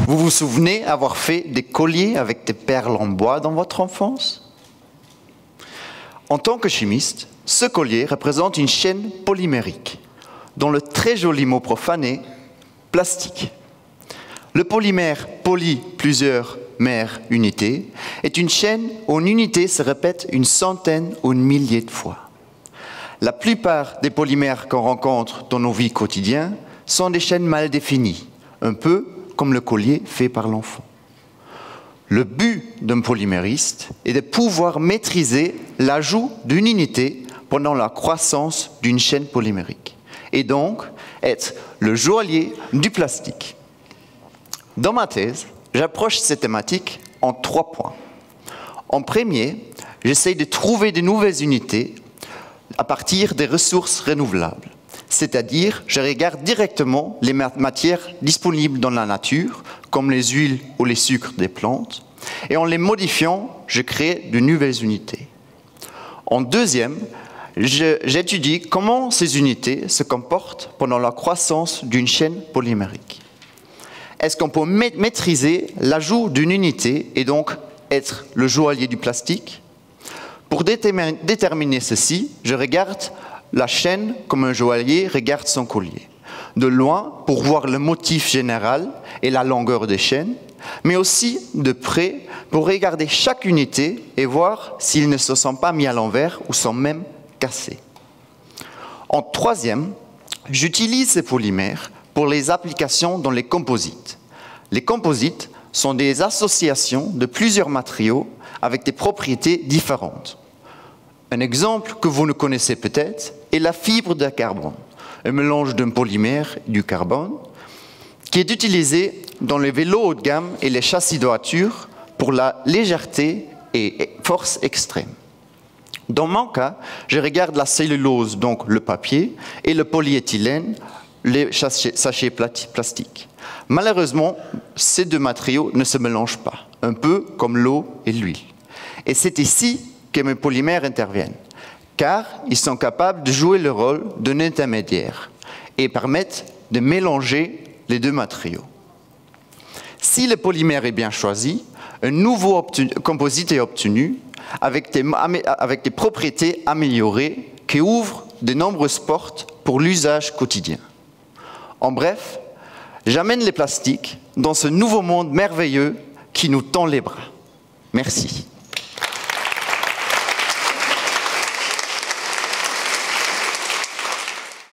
Vous vous souvenez avoir fait des colliers avec des perles en bois dans votre enfance? En tant que chimiste, ce collier représente une chaîne polymérique, dont le très joli mot profané, plastique. Le polymère poly plusieurs mères unités est une chaîne où une unité se répète une centaine ou une millier de fois. La plupart des polymères qu'on rencontre dans nos vies quotidiennes sont des chaînes mal définies, un peu comme le collier fait par l'enfant. Le but d'un polymériste est de pouvoir maîtriser l'ajout d'une unité pendant la croissance d'une chaîne polymérique, et donc être le joaillier du plastique. Dans ma thèse, j'approche cette thématique en 3 points. En premier, j'essaie de trouver de nouvelles unités à partir des ressources renouvelables. C'est-à-dire, je regarde directement les matières disponibles dans la nature, comme les huiles ou les sucres des plantes, et en les modifiant, je crée de nouvelles unités. En deuxième, j'étudie comment ces unités se comportent pendant la croissance d'une chaîne polymérique. Est-ce qu'on peut maîtriser l'ajout d'une unité et donc être le joaillier du plastique? Pour déterminer ceci, je regarde la chaîne comme un joaillier regarde son collier. De loin pour voir le motif général et la longueur des chaînes, mais aussi de près pour regarder chaque unité et voir s'ils ne se sont pas mis à l'envers ou sont même cassés. En troisième, j'utilise ces polymères pour les applications dans les composites. Les composites sont des associations de plusieurs matériaux avec des propriétés différentes. Un exemple que vous ne connaissez peut-être est la fibre de carbone, un mélange d'un polymère et du carbone, qui est utilisé dans les vélos haut de gamme et les châssis de voiture pour la légèreté et force extrême. Dans mon cas, je regarde la cellulose, donc le papier, et le polyéthylène, les sachets plastiques. Malheureusement, ces 2 matériaux ne se mélangent pas, un peu comme l'eau et l'huile. Et c'est ici que mes polymères interviennent, car ils sont capables de jouer le rôle d'un intermédiaire et permettent de mélanger les 2 matériaux. Si le polymère est bien choisi, un nouveau composite est obtenu avec des propriétés améliorées qui ouvrent de nombreuses portes pour l'usage quotidien. En bref, j'amène les plastiques dans ce nouveau monde merveilleux qui nous tend les bras. Merci.